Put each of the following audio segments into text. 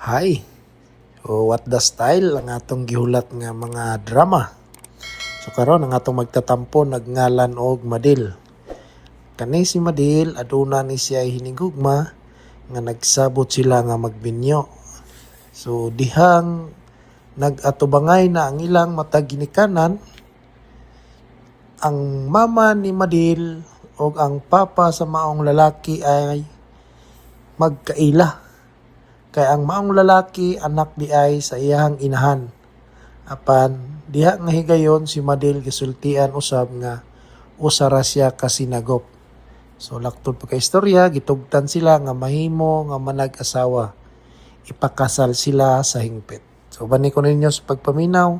Hi, what the style ang atong gihulat nga mga drama. So karon ang atong magtatampo nagngalan og Madil. Kani si Madil aduna ni siya hinigugma nga nagsabot sila nga magbinyo. So dihang nagatubangay na ang ilang matag ginikanan, ang mama ni Madil o ang papa sa maong lalaki ay magkaila. Kaya ang maong lalaki anak di ay sa iyang inahan. Apan diha nga higayon si Madil gisultian usab nga usara siya kasinagop. So laktod pa ka istorya, gitugtan sila nga mahimo nga manag-asawa. Ipakasal sila sa hingpit. So bani ko ninyo sa pagpaminaw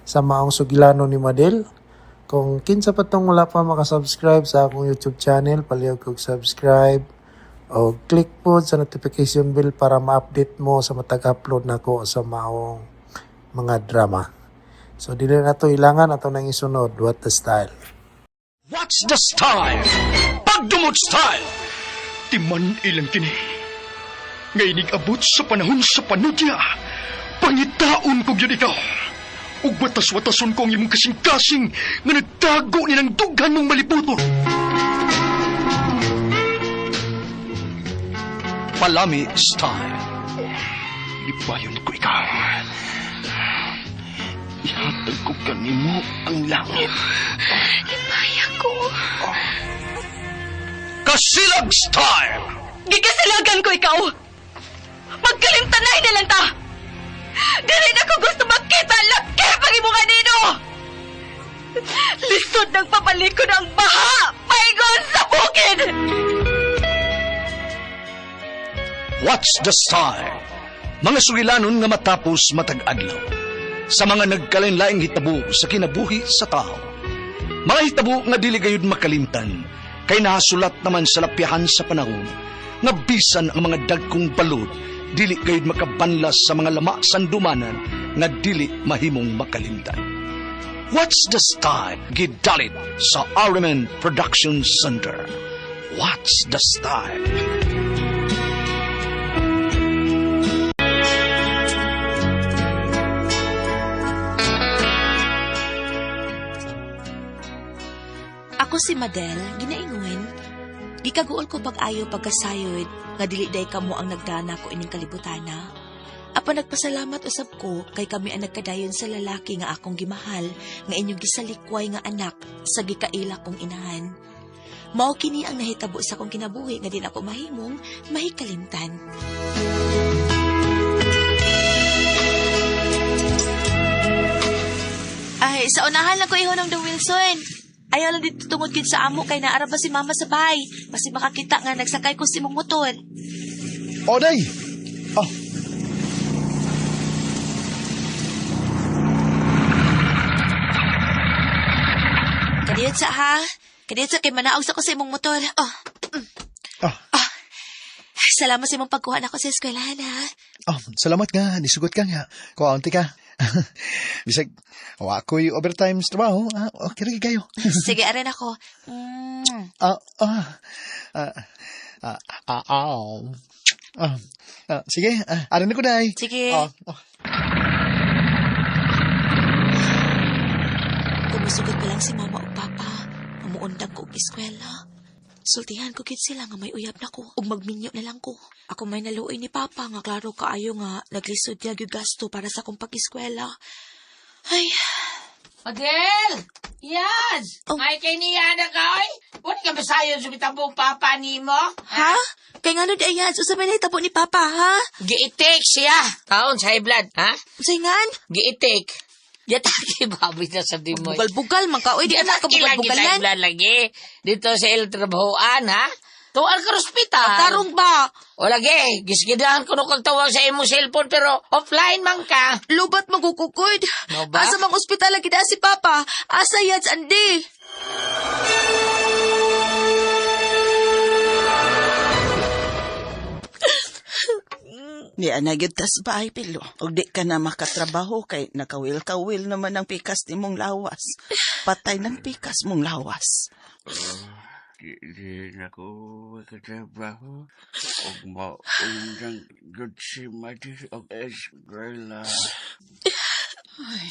sa maong sugilano ni Madil. Kung kinsa pa tong wala pa makasubscribe sa akong YouTube channel, palihog kog subscribe o click po sa notification bell para ma-update mo sa matag-upload nako sa maong mga drama. So dili na to ilangan ato nang isunod. What the style? What's the style? Pagdumot style! Timan ilang kini. Ngayon abot sa panahon sa panudya. Pangitaon ko yun ikaw. Ug watas-watason ko ang imong kasing-kasing nga nagtago nilang dughan ng malibuton. Palami style. Ibayon ko ikaw. Ihatag ko kanimo ang langit. Ipaya ko. Kasilag style. Gikasilagan ko ikaw. Magkalimtanay na lang ta. Dili na ko gusto makita laki pag imong kanino. Lisod ng papalikod ang baha. Paigon sa bukid. What's the style? Mga sugilanon nga matapos matag-adlaw. Sa mga nagkalain-laing hitabo sa kinabuhi sa tao. Mga hitabo nga dili gayud makalimtan, kay nasulat naman sa lapyahan sa panahon, nga bisan ang mga dagkong balod, dili gayud makabanlas sa mga lama sandumanan, nga dili mahimong makalimtan. What's the style? Gidalit sa Ariman Production Center. What's the style? Ako si Madel, ginaingon. Gikaguol ko pag-ayo pagkasayod, nga dili day kamo ang nagdana ko ining kalibutana. Apa nagpasalamat usab ko kay kami ang nagkadayon sa lalaki nga akong gimahal, nga inyong gisalikway nga anak sa gikaila kong inahan. Mao kini ang nahitabo sa akong kinabuhi nga din ako mahimong mahikalimtan. Ay, sa unahan lang ko ihon ng The Wilson. Ayaw lang dito tungod gid sa amo kay naara ba si mama sa bahay. Basi makakita nga nagsakay ko si mong motor. O, day! Oh, Kadiyot sa ha? Kadiyot sa kay manaog sa ko sa imong motor. Oh. oh, Salamat sa imong pagkuha na ko sa eskwelahan ha. oh, salamat nga, nisugot ka nga. Kuwaunti ka. Bisag, ako'y overtime sa trabaho. Okay rin kayo. Sige, arin ako. Sige, arin ako, day. Sige. Kumusugot pa lang si mama o papa. Mamuundang ko og eskwela. Sultihan ko kit sila nga may uyab na ko ug magminyo na lang ko. Ako may naluoy ni papa nga klaro kaayo nga naglisod niya gyud gasto para sa akong pag-eskwela. Ay, Adel! Yan! Oh. Ay, kay niya na ka, oy! Wala ka basayon sa bitabong papa ni mo? ha? Kay nga no di ayan, usabay na hitabo ni papa, ha? Giitik siya! Taon sa high blood, ha? Usayngan? Giitik. Yataki baboy na sa mo. Bugal-bugal, man ka. Uy, di anak ka Yataki lagi sa bugal-bugalan. high blood lagi. Dito sa il trabahoan, ha? Tuwal ka ospital. Tarong ba? O lagi, gisgidahan ko nung kagtawag sa imo cellphone pero offline man ka. Lubat magukukod. No ba? Asa mang ospital lagi na si papa? Asa yads andi? Di anagid tas bahay pilo. Og di ka na makatrabaho kay nakawil-kawil naman ang pikas ni mong lawas. Patay ng pikas mong lawas. Di na ko makatrabaho. O maundang good si Madil o eskwela. Ay,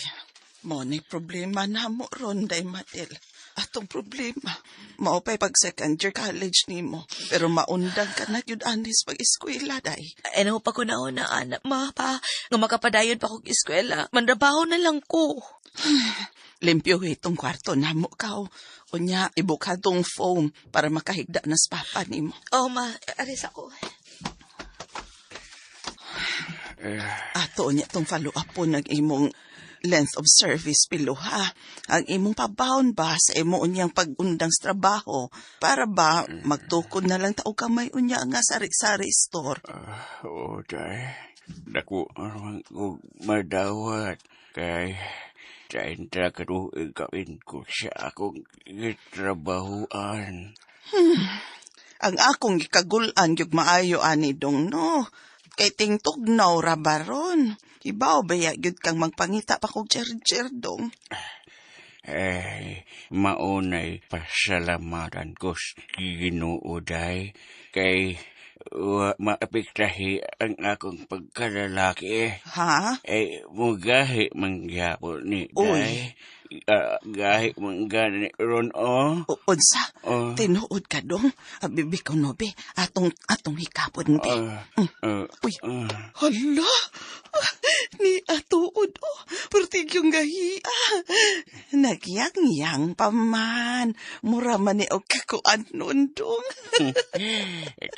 mo ni problema na mo ron, day Madel. Atong problema, mao pa'y pag second year college nimo. Pero maundang ka na yun anis pag-eskwela, day. Ano pa ko nauna, anak, ma, pa. Nga makapadayon pa kong eskwela. Mandrabaho na lang ko. Limpyo itong kwarto na mo ka. Unya, ibuka tong foam para makahigda na sa papa nimo. Oh, ma, aris ako. Ato niya tong follow-up po ng imong length of service, Pilo, ha? Ang imong pabaon ba sa imo unyang pag-undang sa trabaho para ba magtukod na lang tao kamay unya nga sari-sari store? Oo, day. Dako arang ko madawat. Kay dahin ta karuig gawin ko siya akong trabahuan. Ang akong gikagulan yung maayo ani dong, no? Kay tingtugnaw ra baron. Ibaw baya gyud kang magpangita pa kog cher dong. Maunay pasalamatan ko sa Ginoo, day. Kay maapektahi ang akong pagkalalaki. Ha? Mugahi mangyapo ni Uy. day. Gahi manggani ron Unsa? Oh. Tinuod ka dong? Bibi ko no, be. Atong hikapon, be. Uy. Hala! Ni atuod, oh. Pertig yung gahi, Nagyang-yang pa man. Mura man ni og kakuan nun, dong.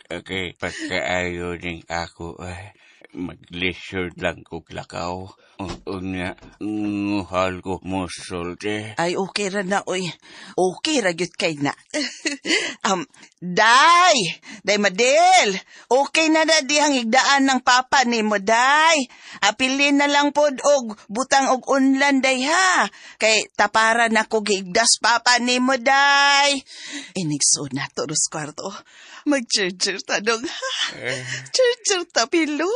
Okay, pagkaayo ning ako mag-leisure lang kog lakaw. Unya, nguhal ko musulti. Ay, okay ra na, oy. Okay ra gyud kay na. Day! Day Madel! Okay na dihang higdaan ng papa ni mo, day. Apilin na lang pod og butang og unlan, day, ha. Kay tapara na ko higdas papa ni mo, day. Inigso na to dos kwarto. Mag-charger ta dong, ha. Charger ta, Pilo.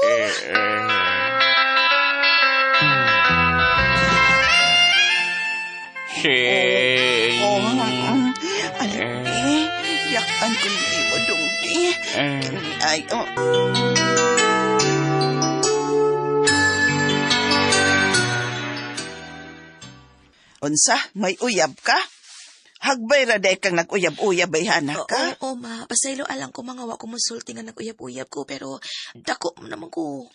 Yaktan ko ni mo dong, Ay, Unsa, may uyab ka? Hagbay ra day kang nag-uyab-uyab ay hanak ka? Oo, ma. Pasaylo alang ko mga wa ko musulti nga nag-uyab-uyab ko, pero dako naman ko.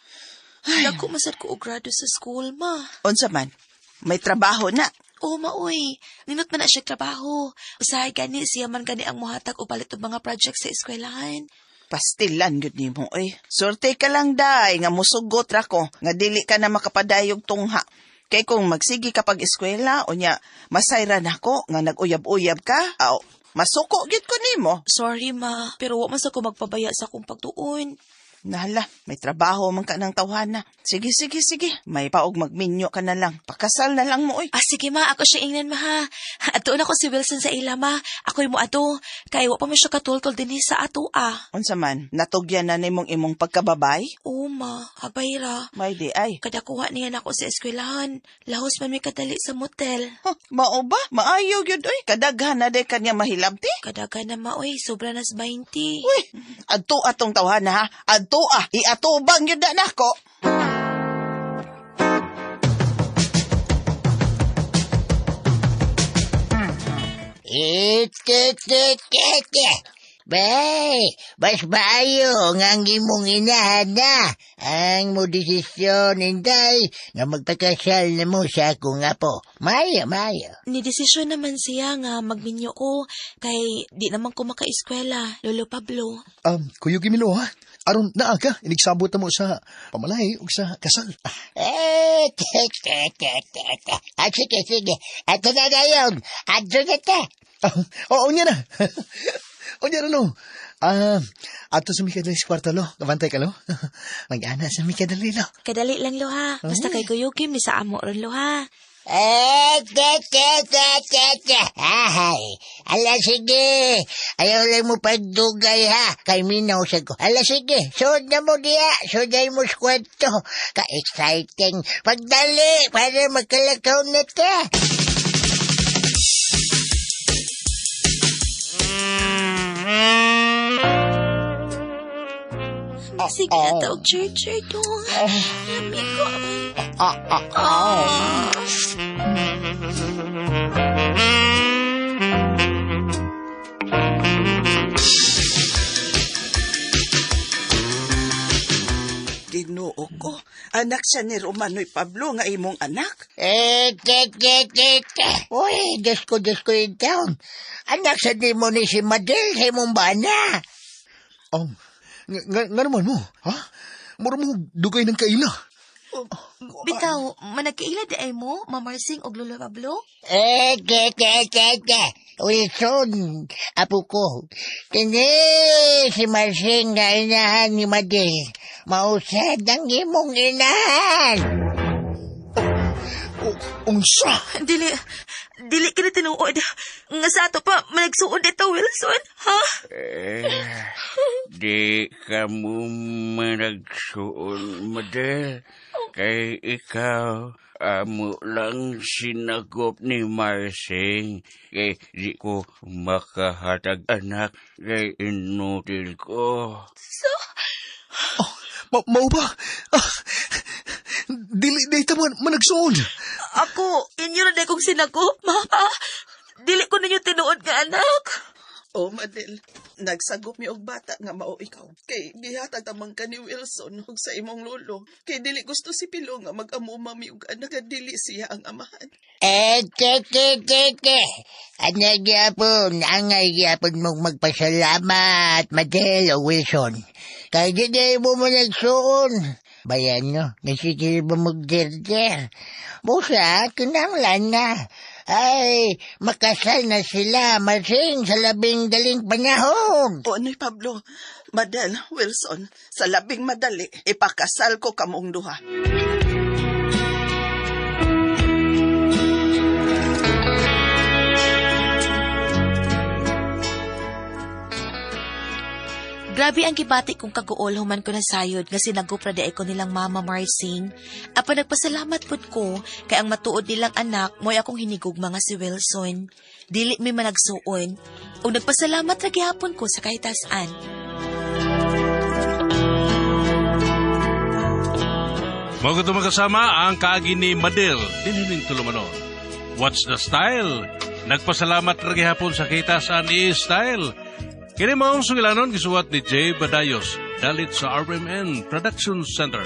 Dako masad ko og grado sa school, ma. Unsa man, may trabaho na. Oo, maoy. Ninot man na siya trabaho. Usahay gani, siya man gani ang muhatag o palit og mga project sa eskwelahan. Pastilan gud nimo, oy. Sorte ka lang, day, nga musugot ra ko, nga dili ka na makapadayog tungha. Kay kung magsigi ka pag eskwela, o nya, masayra na ko, nga nag-uyab-uyab ka, aw, masuko gid ko nimo. Sorry, ma. Pero wa man sa ko magpabaya sa akong pagtuon. Nahala, may trabaho man ka ng tawhana. Sige. May paog magminyo ka na lang. Pakasal na lang mo, oy. Sige, ma. Ako siya ingnan, ma, ha. Atoon ako si Wilson sa ila, ma. Ako'y mo ato. Kaya wa pa man siya katultol din sa ato, Unsa man, natugyan na nimong imong pagkababay? Oo, ma. Habayra. May di ay. Kada kuha niya ako sa eskwelahan. Lahos man may kadali sa motel. Mao ba? Maayo gyud, oy. Kadaghan na day kanya mahilabti. Kadaga na, ma, oy. Sobra nas 20. Uy, adto atong tawhana, ha. Adto iatubang yun na nako. Bay, mas maayo nga ang imong inahana. Ang mo desisyon, Inday, nga magpakasal na mo sa akong apo. Maayo. Ni desisyon naman siya nga magminyo ko. Kay di naman ko maka-eskwela, Lolo Pablo. Kuyo Gimilo, ha? Aron naa ka, inigsabot mo sa pamalay o sa kasal. Sige. Ato na ngayon. Ato na ta. Oo, niya na. O niya na, no. Ato sa mikadali sa kwarto, lo. Kabantay ka, lo. Mag-ana sa mikadali, lo. Kadali lang, lo, ha. Basta kay Kuya Kim, ni sa amo ron, lo, ha. Ay, ala sige. Ayaw lang mo pagdugay, ha. Kay minaw sa ko. Ala sige, sud na mo diya. Suday mo sa kwento. Ka-exciting. Pagdali, para magkalakaw na ta. Sige, ata og chur-chur dong. Lami ko. Ginoo ko, anak siya ni Romano'y Pablo nga imong anak. Uy, Diyos ko ikaw. Anak sa di mo ni si Madel sa imong bana. Nga naman mo, ha? Mura mo dugay ng kaila. Bitaw, managkaila di ay mo, mamarsing og Lolo Pablo? Wilson, apo ko. Kini si Marsing nga inahan ni Madel. Mausad ang imong inahan. Unsa? Dili ka na tinuod. Nga sa ato pa, managsuod ito, Wilson, ha? Di ka mo managsuon, Madel. Kay ikaw, amo lang sinagop ni Marsing. Kay di ko makahatag anak kay inutil ko. Mau ba? Dili taman managsuon. Ako, inyo na kong sinagop, ma. Dili ko ninyo tinuod nga anak. O, Madel, nagsagop mi og bata nga mao ikaw. Kay gihatag tamang ka ni Wilson og sa imong lolo. Kay dili gusto si Pilo nga mag-amuma mi og anak nga dili siya ang amahan. Angay gyapon mong magpasalamat, Madel o Wilson. Kaya di mo managsuon. Bayan nyo, nasikil ba magderder? Busa, kinanglan na. Ay, makasal na sila, Marsing, sa labing daling panahon. O, ano'y Pablo, Madel, Wilson, sa labing madali, ipakasal ko kamong duha. Grabe ang gibati kong kaguol human ko na sayod nga sinagupra di ko nilang Mama Marsing. Apa nagpasalamat pud ko kay ang matuod nilang anak mo'y akong hinigugma nga si Wilson. Dili mi managsuon. O nagpasalamat ra gihapon ko sa kahitasan. Mga ito magkasama ang kaagi ni Madel, dinining tulumanon. What's the style? Nagpasalamat ra gihapon sa kahitasan ni Style. Kini maong sungilanon gisuwat ni Jay Badayos, dalit sa RMN Production Center.